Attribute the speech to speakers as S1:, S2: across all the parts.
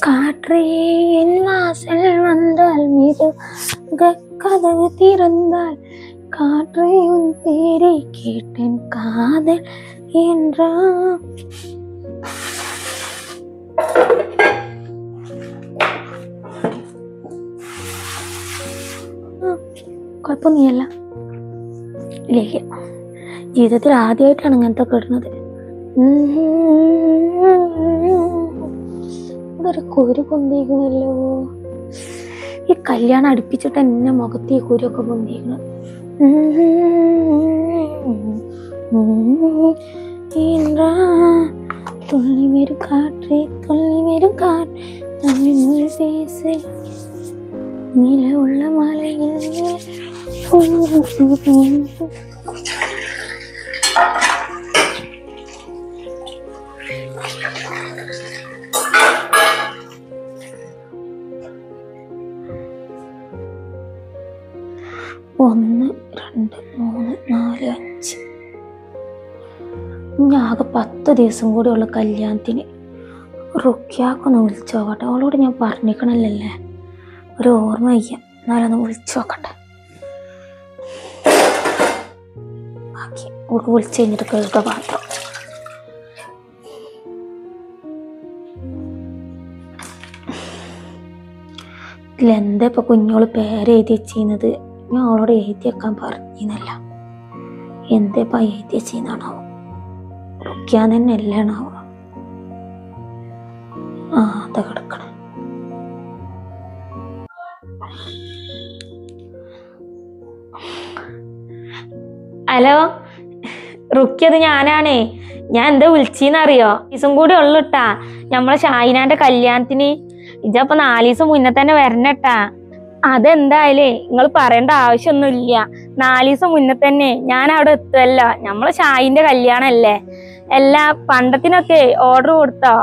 S1: காற்றே என் வாசல் வந்தால் மீது கதவு திறந்தால் காற்றே உன் பேரை கேட்டேன் காதல் என்றா. കുഴപ്പമൊന്നുമില്ല. ഇല്ല ഇല്ല, ജീവിതത്തിൽ ആദ്യമായിട്ടാണ് ഇങ്ങനത്തെ കിടുന്നത്. ഒരു കുരു പൊന്തിക്കണല്ലോ. ഈ കല്യാണം അടുപ്പിച്ചിട്ട് എന്നെ മുഖത്ത് ഈ കുരൊക്കെ പൊന്തിക്കണം. തുള്ളി വരും കാറ്റേ തുള്ളി വരും കാറ്റ് പേസ് നിലവുള്ള മലയിൽ ഒന്ന് രണ്ട് മൂന്ന് നാല് അഞ്ച്. ഇനി ആകെ 10 ദിവസം കൂടെയുള്ള കല്യാണത്തിന്. റുക്കിയാക്കൊന്ന് വിളിച്ചു നോക്കട്ടെ. അവളോട് ഞാൻ പറഞ്ഞിക്കണല്ലേ, ഒരു ഓർമ്മ വയ്ക്കാം. എന്നാലൊന്ന് വിളിച്ചു നോക്കട്ടെ. ബാക്കി അവൾക്ക് വിളിച്ചു കഴിഞ്ഞിട്ട് കേൾക്കുക പാത്രം. ഇതിലെന്താ ഇപ്പൊ കുഞ്ഞോള് പേരെഴുതി വെച്ചിരുന്നത്? ഞാൻ അവളോട് എഴുതി വെക്കാൻ പറഞ്ഞിരുന്നല്ല. എന്തേപ്പാ എഴുതി വെച്ചിന്നാണോ? റുക്കിയാൻ തന്നെ അല്ലാണോ? അതാ കിടക്കണം. ഹലോ റുക്കിയത് ഞാനാണേ. ഞാൻ എന്താ വിളിച്ചീന്നറിയോ? ദിവസം കൂടി ഉള്ളുട്ടാ നമ്മളെ ഷാഹിനാന്റെ കല്യാണത്തിന്. ഇജപ്പൊ 4 ദിവസം മുന്നേ തന്നെ വരണട്ടാ. അതെന്തായാലേ നിങ്ങൾ പറയേണ്ട ആവശ്യമൊന്നുമില്ല. 4 ദിവസം മുന്നേ തന്നെ ഞാൻ അവിടെ എത്തുമല്ലോ. നമ്മളെ ഷാഹിന്റെ കല്യാണല്ലേ. എല്ലാ പണ്ടത്തിനൊക്കെ ഓർഡർ കൊടുത്തോ?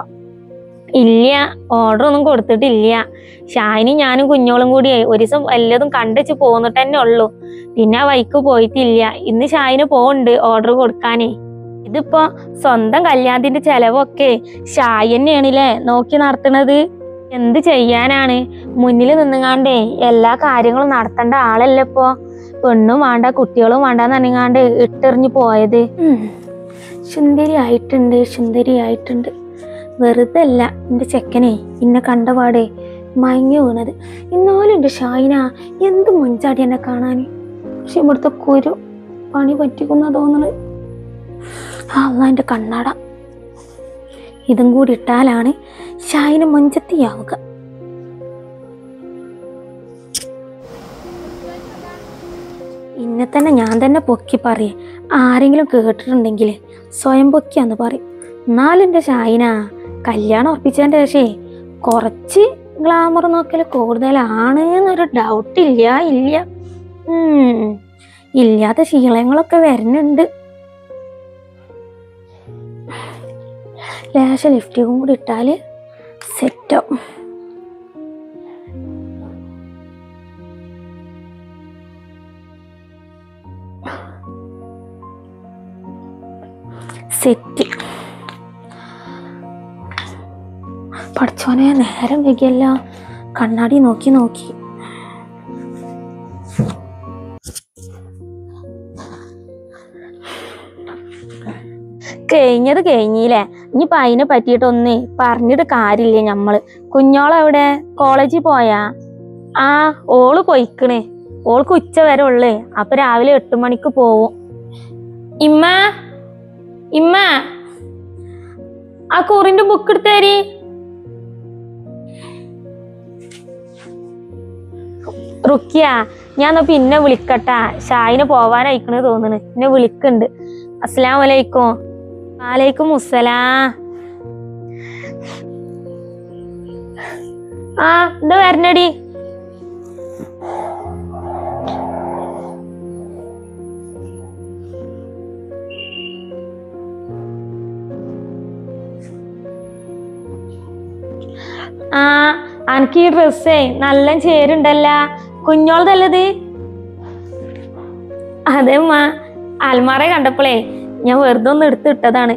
S1: ഇല്ല, ഓർഡർ ഒന്നും കൊടുത്തിട്ടില്ല. ഷാഹിനും ഞാനും കുഞ്ഞോളും കൂടി ഒരു ദിവസം എല്ലാതും കണ്ടുവെച്ച് പോന്നിട്ട് തന്നെ ഉള്ളു. പിന്നെ ആ വൈക്ക് പോയിട്ടില്ല. ഇന്ന് ഷാഹിന് പോണ്ട് ഓർഡർ കൊടുക്കാനേ. ഇതിപ്പോ സ്വന്തം കല്യാണത്തിന്റെ ചെലവൊക്കെ ഷാഹി തന്നെയാണല്ലേ നോക്കി നടത്തണത്. എന്ത് ചെയ്യാനാണ്, മുന്നിൽ നിന്നുകാണ്ടേ എല്ലാ കാര്യങ്ങളും നടത്തേണ്ട ആളല്ലേ ഇപ്പൊ. പെണ്ണും വേണ്ട കുട്ടികളും വേണ്ടെന്ന് പറഞ്ഞാണ്ട് ഇട്ടെറിഞ്ഞു പോയത്. സുന്ദരി ആയിട്ടുണ്ട്, സുന്ദരി ആയിട്ടുണ്ട്. വെറുതെ അല്ല എൻ്റെ ചെക്കനെ ഇന്നെ കണ്ടപാടെ മയങ്ങി വീണത്. എന്നാലും എൻ്റെ ഷാഹിന എന്ത് മുൻചാടി എന്നെ കാണാൻ. പക്ഷെ ഇവിടുത്തെ കുരു പണി പറ്റിക്കുന്ന തോന്നണത്. എൻ്റെ കണ്ണട ഇതും കൂടി ഇട്ടാലാണ് ഷാഹിന മൊഞ്ചത്തിയാവുക. ഇന്നെ തന്നെ ഞാൻ തന്നെ പൊക്കി പറയേ. ആരെങ്കിലും കേട്ടിട്ടുണ്ടെങ്കിൽ സ്വയം പൊക്കിയാന്ന് പറയും. എന്നാലും എൻ്റെ ഷാഹിന കല്യാണം ഉറപ്പിച്ചതിൻ്റെ ശേഷേ കുറച്ച് ഗ്ലാമർ നോക്കൽ കൂടുതലാണ് എന്നൊരു ഡൗട്ടില്ല. ഇല്ല ഇല്ലാത്ത ശീലങ്ങളൊക്കെ വരുന്നുണ്ട്. ലേശ ലിഫ്റ്റിക്കും കൂടി ഇട്ടാല് സെറ്റോ. സെറ്റ്. പഠിച്ചോനെ നേരം വൈകിയല്ല. കണ്ണാടി നോക്കി നോക്കി കഴിഞ്ഞത് കഴിഞ്ഞില്ലേ. ഇനിയിപ്പോൾ അതിനെ പറ്റിയിട്ടൊന്ന് പറഞ്ഞിട്ട് കാര്യമില്ല. ഞമ്മള് കുഞ്ഞോളെവിടെ? കോളേജിൽ പോയാ? ഓള് പോയിക്കണേ. ഓൾക്ക് ഉച്ച വരെ ഉള്ളേ. അപ്പൊ രാവിലെ 8 മണിക്ക് പോവും. ഇമ്മ ഇമ്മ ആ കുറിന്റെ ബുക്ക് എടുത്തേരി. റുക്കിയ ഞാൻ പിന്നെ വിളിക്കട്ടാ. ഷാഹിന് പോവാനായിക്കണ് തോന്നണ്. എന്നെ വിളിക്കുന്നുണ്ട്. അസ്സലാമു അലൈക്കും. വാലൈക്കും മുസ്സലാം. എന്താ വരണടി? അനക്ക് ഈ ഡ്രസ്സേ നല്ല ചേരുണ്ടല്ല. കുഞ്ഞോളതല്ലത്? അതേമ്മ, അൽമാറ കണ്ടപ്പോളേ ഞാൻ വെറുതെ ഒന്ന് എടുത്തിട്ടതാണ്.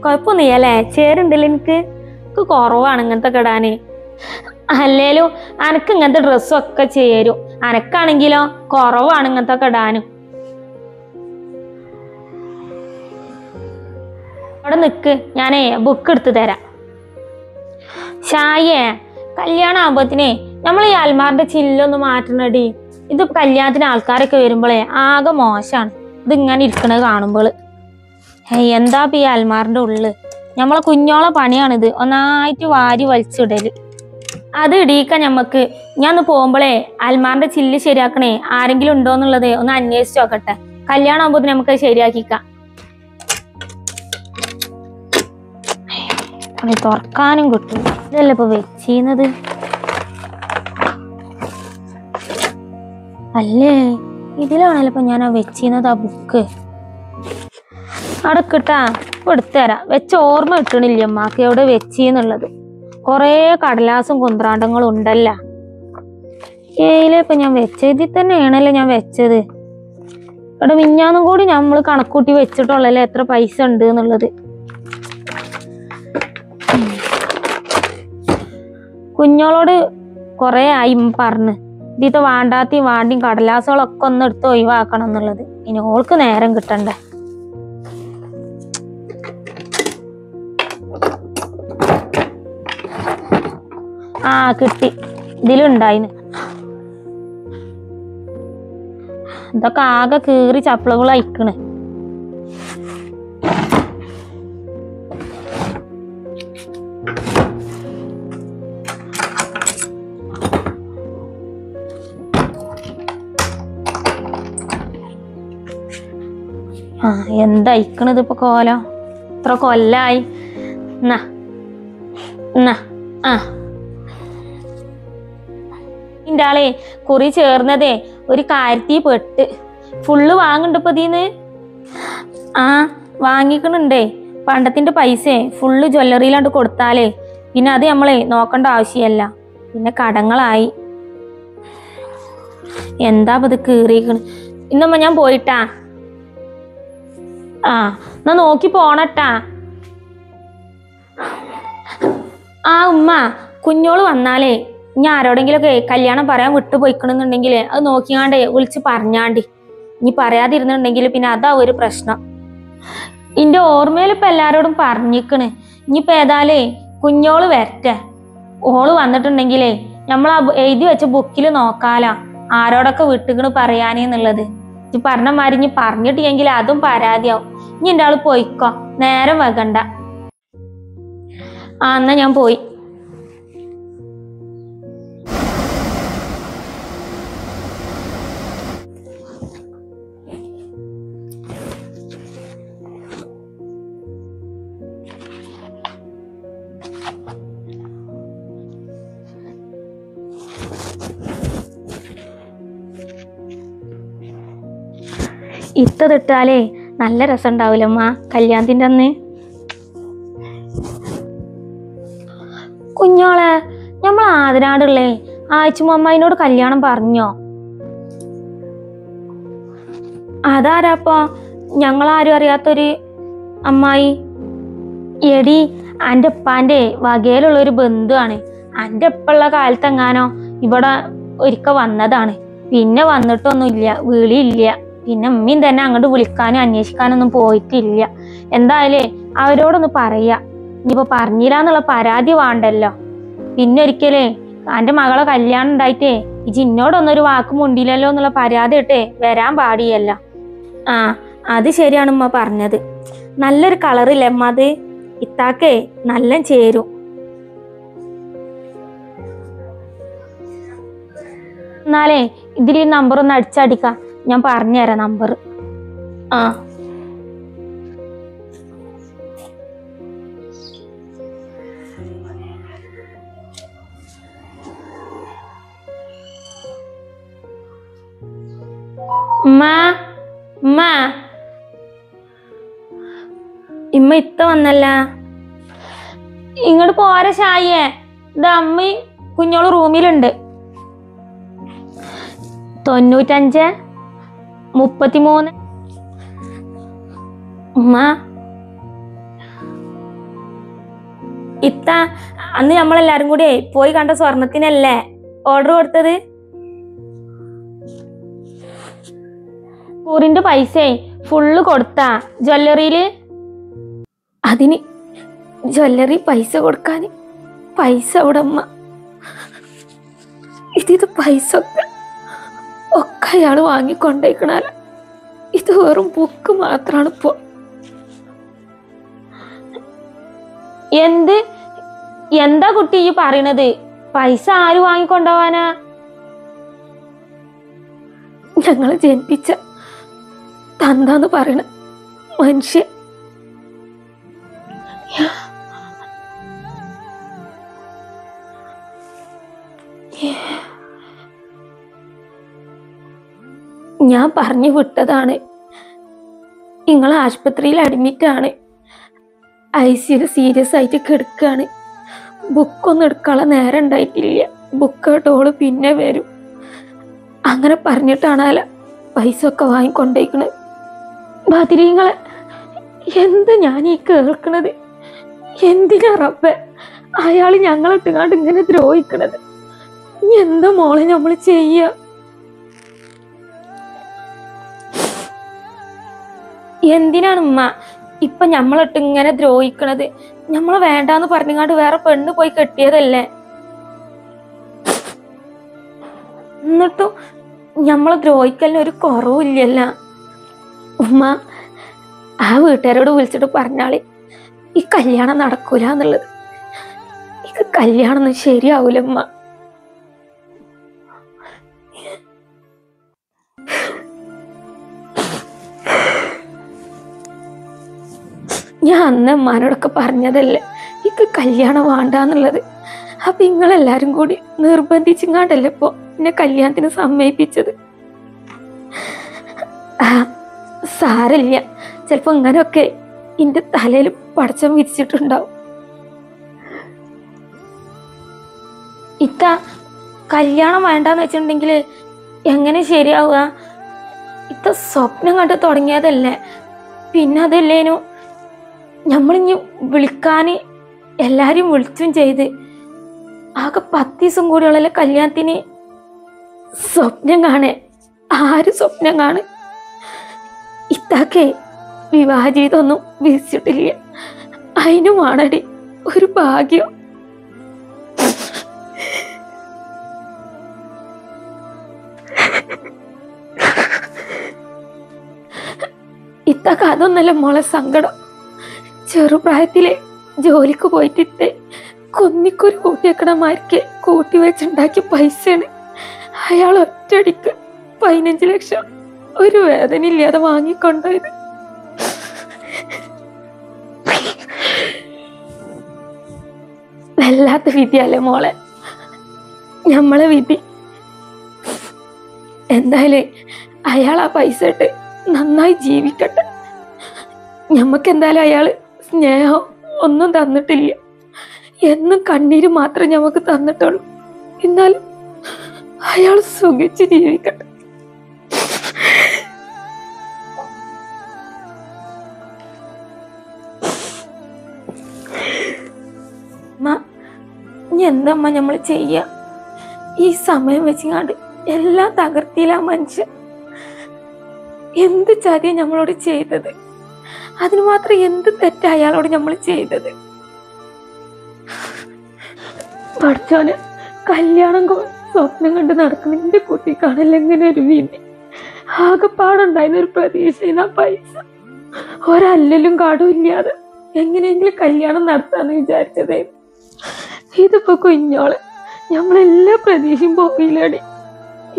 S1: കുഴപ്പമൊന്നുമില്ലല്ലേ? ചേരുണ്ടല്ലോ എനിക്ക് കുറവാണ് ഇങ്ങനത്തെ കിടാന്. അല്ലേലും അനക്ക് ഇങ്ങനത്തെ ഡ്രസ്സും ഒക്കെ ചേരും. അനക്കാണെങ്കിലോ കുറവാണ് ഇങ്ങനത്തെ കിടാനും. അവിടെ നിക്ക്, ഞാനേ ബുക്ക് എടുത്ത് തരാം. ഷായേ, കല്യാണം ആകുമ്പോത്തിനെ നമ്മൾ ഈ അൽമാറിന്റെ ചില്ലൊന്ന് മാറ്റണടി. ഇത് കല്യാണത്തിന് ആൾക്കാരൊക്കെ വരുമ്പോളേ ആകെ മോശമാണ് ഇതിങ്ങനെ ഇരിക്കണത് കാണുമ്പോൾ. എന്താ ഈ അൽമാറിന്റെ ഉള്ളില്? നമ്മളെ കുഞ്ഞോളെ പണിയാണിത് ഒന്നായിട്ട് വാരി വലിച്ചിടല്. അത് ഇടീക്ക ഞമ്മക്ക്. ഞാൻ ഒന്ന് പോകുമ്പോളേ അൽമാറിന്റെ ചില്ല് ശരിയാക്കണേ ആരെങ്കിലും ഉണ്ടോന്നുള്ളത് ഒന്ന് അന്വേഷിച്ച് നോക്കട്ടെ. കല്യാണം ആകുമ്പോൾ നമുക്ക് ശരിയാക്കിക്കാം. തുറക്കാനും കിട്ടും. ഇതല്ലേ ഇപ്പൊ വെച്ചീന്നത്? അല്ലേ, ഇതിലാണല്ലോ ഇപ്പൊ ഞാൻ വെച്ചീന്നത് ആ ബുക്ക്. അവിടെ കിട്ടാ എടുത്തുതരാം. വെച്ച ഓർമ്മ കിട്ടണില്ല അമ്മക്ക് എവിടെ വെച്ചീന്നുള്ളത്. കൊറേ കടലാസും കുന്ത്രാണ്ടങ്ങളും ഉണ്ടല്ല. ഇപ്പൊ ഞാൻ വെച്ചതിൽ തന്നെയാണല്ലോ ഞാൻ വെച്ചത്. ഇവിടെ മിഞ്ഞാന്നും കൂടി നമ്മൾ കണക്കൂട്ടി വെച്ചിട്ടുള്ളല്ലേ എത്ര പൈസ ഉണ്ട് എന്നുള്ളത്. കുഞ്ഞോളോട് കൊറേ ആയി പറഞ്ഞ് ഇതിത്തെ വാണ്ടാത്തിയും വാണ്ടിയും കടലാസുകളൊക്കെ ഒന്ന് എടുത്ത് ഒഴിവാക്കണം എന്നുള്ളത്. ഇനി ഓൾക്ക് നേരം കിട്ടണ്ടേ. കിട്ടി. ഇതിലുണ്ടായിന്. ഇതൊക്കെ ആകെ കീറി ചപ്പളുകൾ അയക്കണ്. എന്താ അയക്കണത് ഇപ്പൊ കോലം? ഇത്ര കൊല്ലായി. ഇന്റെ ആളെ കുറി ചേർന്നതേ ഒരു കാര്യത്തിൽ പെട്ട്. ഫുള്ള് വാങ്ങുന്നുണ്ട് ഇപ്പൊ ഇതിന്ന്. വാങ്ങിക്കണുണ്ടേ. പണ്ടത്തിന്റെ പൈസ ഫുള്ള് ജ്വല്ലറിയിലാണ്ട് കൊടുത്താലേ പിന്നെ അത് നമ്മളെ നോക്കേണ്ട ആവശ്യമല്ല. പിന്നെ കടങ്ങളായി. എന്താ ഇത് കീറിക്കണ്? ഇന്നമ്മ ഞാൻ പോയിട്ടാ. എന്നാ നോക്കി പോണട്ടാ. ഉമ്മ, കുഞ്ഞോള് വന്നാലേ ഇനി ആരോടെങ്കിലൊക്കെ കല്യാണം പറയാൻ വിട്ടു പോയിക്കണെന്നുണ്ടെങ്കിൽ അത് നോക്കിയാണ്ടേ വിളിച്ച് പറഞ്ഞാണ്ടി. ഇനി പറയാതിരുന്നുണ്ടെങ്കിൽ പിന്നെ അതാ ഒരു പ്രശ്നം. ഇന്റെ ഓർമ്മയിൽ ഇപ്പൊ എല്ലാരോടും പറഞ്ഞിക്കണ്. ഇനിയിപ്പൊ ഏതാലേ കുഞ്ഞോള് വരട്ടെ. ഓള് വന്നിട്ടുണ്ടെങ്കിലേ നമ്മൾ എഴുതി വെച്ച ബുക്കിൽ നോക്കാലാ ആരോടൊക്കെ വിട്ടുകണ് പറയാനേന്നുള്ളത്. ഇനി പറഞ്ഞ മാതിരി ഇനി പറഞ്ഞിട്ടില്ലെങ്കിൽ അതും പരാതിയാവും. ഇനി എൻ്റെ ആള് പോയിക്കോ, നേരം വെക്കണ്ട. എന്നാ ഞാൻ പോയി. ഇട്ടതിട്ടാലേ നല്ല രസം ഉണ്ടാവില്ലമ്മ കല്യാണത്തിന്റെ അന്ന്. കുഞ്ഞോളെ, നമ്മൾ ആതിനാടുള്ളേ ആഴ്ചമ്മനോട് കല്യാണം പറഞ്ഞോ? അതാരാപ്പോ? ഞങ്ങളാരും അറിയാത്തൊരു അമ്മായി. എടി, എൻ്റെ ഉപ്പാന്റെ വകയിലുള്ളൊരു ബന്ധുവാണ്. എൻ്റെ ഉപ്പുള്ള കാലത്തെങ്ങാനോ ഇവിടെ ഒരിക്കൽ വന്നതാണ്. പിന്നെ വന്നിട്ടൊന്നുമില്ല, വിളിയില്ല. പിന്നെ ഉമ്മയും തന്നെ അങ്ങോട്ട് വിളിക്കാനും അന്വേഷിക്കാനൊന്നും പോയിട്ടില്ല. എന്തായാലേ അവരോടൊന്ന് പറയാ. ഇനിയിപ്പോ പറഞ്ഞില്ലാന്നുള്ള പരാതി വേണ്ടല്ലോ. പിന്നെ ഒരിക്കലേ എൻ്റെ മകളെ കല്യാണം ഉണ്ടായിട്ടേ ഈ ജിന്നോടൊന്നൊരു വാക്ക് മുണ്ടില്ലല്ലോ എന്നുള്ള പരാതി ഇട്ടേ വരാൻ പാടിയല്ല. അത് ശരിയാണ് ഉമ്മ പറഞ്ഞത്. നല്ലൊരു കളറില്ലേ അമ്മ അത്? ഇത്താക്കേ നല്ല ചേരും. എന്നാലേ ഇതിൽ ഈ നമ്പർ ഒന്ന് അടിച്ചടിക്കാം. ഞാൻ പറഞ്ഞുതരാം നമ്പർ. ഇമ്മ ഇത്ത വന്നല്ല. ഇങ്ങോട്ട് പോരെ ഷായേ. ഇത് അമ്മ കുഞ്ഞോള് റൂമിലുണ്ട്. 95 33. ഉമ്മ ഇത്ത അന്ന് നമ്മളെല്ലാരും കൂടി പോയി കണ്ട സ്വർണത്തിനല്ലേ ഓർഡർ കൊടുത്തത്? കൂറിന്റെ പൈസ ഫുള്ള് കൊടുത്താ ജ്വല്ലറിയില്? അതിന് ജ്വല്ലറി പൈസ കൊടുക്കാൻ പൈസ അവിടെ അമ്മ. ഇത് പൈസ ഒക്കെ അയാള് വാങ്ങിക്കൊണ്ടേക്കണല്ല. ഇത് വെറും ബുക്ക് മാത്രാണ് ഇപ്പോ. എന്താ കുട്ടി ഈ പറയണത്? പൈസ ആര് വാങ്ങിക്കൊണ്ടുപോവാനാ? ഞങ്ങള് ജനിപ്പിച്ച തന്താന്ന് പറയണ മനുഷ്യൻ. ഞാൻ പറഞ്ഞു വിട്ടതാണ്. നിങ്ങൾ ആശുപത്രിയിൽ അഡ്മിറ്റാണ്. ICU സീരിയസ് ആയിട്ട് കിടക്കുകയാണ്. ബുക്കൊന്നും എടുക്കാനുള്ള നേരം ഉണ്ടായിട്ടില്ല. ബുക്ക് കേട്ടോള് പിന്നെ വരും. അങ്ങനെ പറഞ്ഞിട്ടാണല്ല പൈസ ഒക്കെ വാങ്ങിക്കൊണ്ടേക്കണത്. ബദിരീങ്ങളെ എന്ത് ഞാൻ ഈ കേൾക്കണത്? എന്തിനാ റബ്ബേ അയാൾ ഞങ്ങളിട്ടുകാണ്ട് ഇങ്ങനെ ദ്രോഹിക്കണത്? എന്താ മോളെ നമ്മൾ ചെയ്യ? എന്തിനാണ് ഉമ്മ ഇപ്പൊ ഞമ്മളിട്ട് ഇങ്ങനെ ദ്രോഹിക്കണത്? നമ്മള് വേണ്ടാന്ന് പറഞ്ഞാണ്ട് വേറെ പെണ്ണ് പോയി കെട്ടിയതല്ലേ? എന്നിട്ടും ഞമ്മളെ ദ്രോഹിക്കലിന് ഒരു കുറവില്ലല്ല. ഉമ്മ ആ വീട്ടുകാരോട് വിളിച്ചിട്ട് പറഞ്ഞാളി ഈ കല്യാണം നടക്കൂല എന്നുള്ളത്. ഈ കല്യാണം ഒന്നും ശരിയാവൂല ഉമ്മ. ഞാൻ അന്ന് അമ്മാനോടൊക്കെ പറഞ്ഞതല്ലേ എനിക്ക് കല്യാണം വേണ്ടാന്നുള്ളത്. അപ്പൊ നിങ്ങളെല്ലാരും കൂടി നിർബന്ധിച്ചിങ്ങാണ്ടല്ലേ ഇപ്പൊ എന്നെ കല്യാണത്തിന് സമ്മതിപ്പിച്ചത്. സാരല്ല, ചിലപ്പോ ഇങ്ങനെയൊക്കെ എന്റെ തലയിൽ പടച്ചം വിരിച്ചിട്ടുണ്ടാവും. ഇത്ത കല്യാണം വേണ്ടാന്ന് വെച്ചിട്ടുണ്ടെങ്കിൽ എങ്ങനെ ശരിയാവുക? ഇത്ത സ്വപ്നം കണ്ട് തുടങ്ങിയതല്ലേ. പിന്നെ അതല്ലേനു നമ്മളിഞ്ഞ് വിളിക്കാൻ എല്ലാരും വിളിച്ചും ചെയ്ത് ആകെ 10 ദിവസം കൂടിയുള്ള കല്യാണത്തിന്. സ്വപ്നം കാണേ ആര് സ്വപ്നം കാണ്? ഇത്താക്കെ വിവാഹ ജീവിതം ഒന്നും വിധിച്ചിട്ടില്ല. അതിനുമാണടി ഒരു ഭാഗ്യം. ഇത്താക്ക് അതൊന്നല്ല മോളെ സങ്കടം. ചെറുപ്രായത്തിലെ ജോലിക്ക് പോയിട്ടിട്ട് കൊന്നിക്കൊരു കൂട്ടിയേക്കണമാർക്ക് കൂട്ടി വെച്ചുണ്ടാക്കിയ പൈസയാണ് അയാൾ ഒറ്റയടിക്ക് 15 ലക്ഷം ഒരു വേദന ഇല്ലാതെ വാങ്ങിക്കൊണ്ടുപോയത്. വല്ലാത്ത വിധിയല്ലേ മോളെ നമ്മളെ വിധി. എന്തായാലും അയാൾ ആ പൈസ ഇട്ട് നന്നായി ജീവിക്കട്ടെ. ഞമ്മക്ക് എന്തായാലും അയാള് സ്നേഹം ഒന്നും തന്നിട്ടില്ല. എന്നും കണ്ണീര് മാത്രം ഞമ്മക്ക് തന്നിട്ടുള്ളൂ. എന്നാലും അയാൾ സുഖിച്ച് ജീവിക്കട്ടെ. ഇനി എന്തമ്മ നമ്മള് ചെയ്യ? ഈ സമയം വെച്ചാണ്ട് എല്ലാം തകർത്തിയില്ല മനുഷ്യൻ. എന്ത് ചതിയ നമ്മളോട് ചെയ്തത്? അതിന് മാത്രം എന്ത് തെറ്റാ അയാളോട് നമ്മൾ ചെയ്തത്? പഠിച്ചോന് കല്യാണം സ്വപ്നം കണ്ട് നടക്കുന്ന എന്റെ കുട്ടിക്കാണല്ലോ എങ്ങനെ ഒരു വിധി. ആകെപ്പാടുണ്ടായിരുന്ന ഒരു പ്രതീക്ഷ പൈസ ഒരല്ലും കാടും ഇല്ലാതെ എങ്ങനെയെങ്കിലും കല്യാണം നടത്താന്ന് വിചാരിച്ചതേ. ഇതിപ്പോ കുഞ്ഞോള് നമ്മളെല്ലാ പ്രതീക്ഷയും പോയില്ലടി.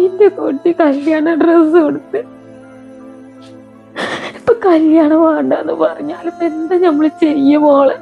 S1: എന്റെ കുട്ടി കല്യാണ ഡ്രസ്സ് കൊടുത്ത് ഇപ്പൊ കല്യാണം വേണ്ടെന്ന് പറഞ്ഞാലും എന്താ നമ്മള് ചെയ്യുമോളെ?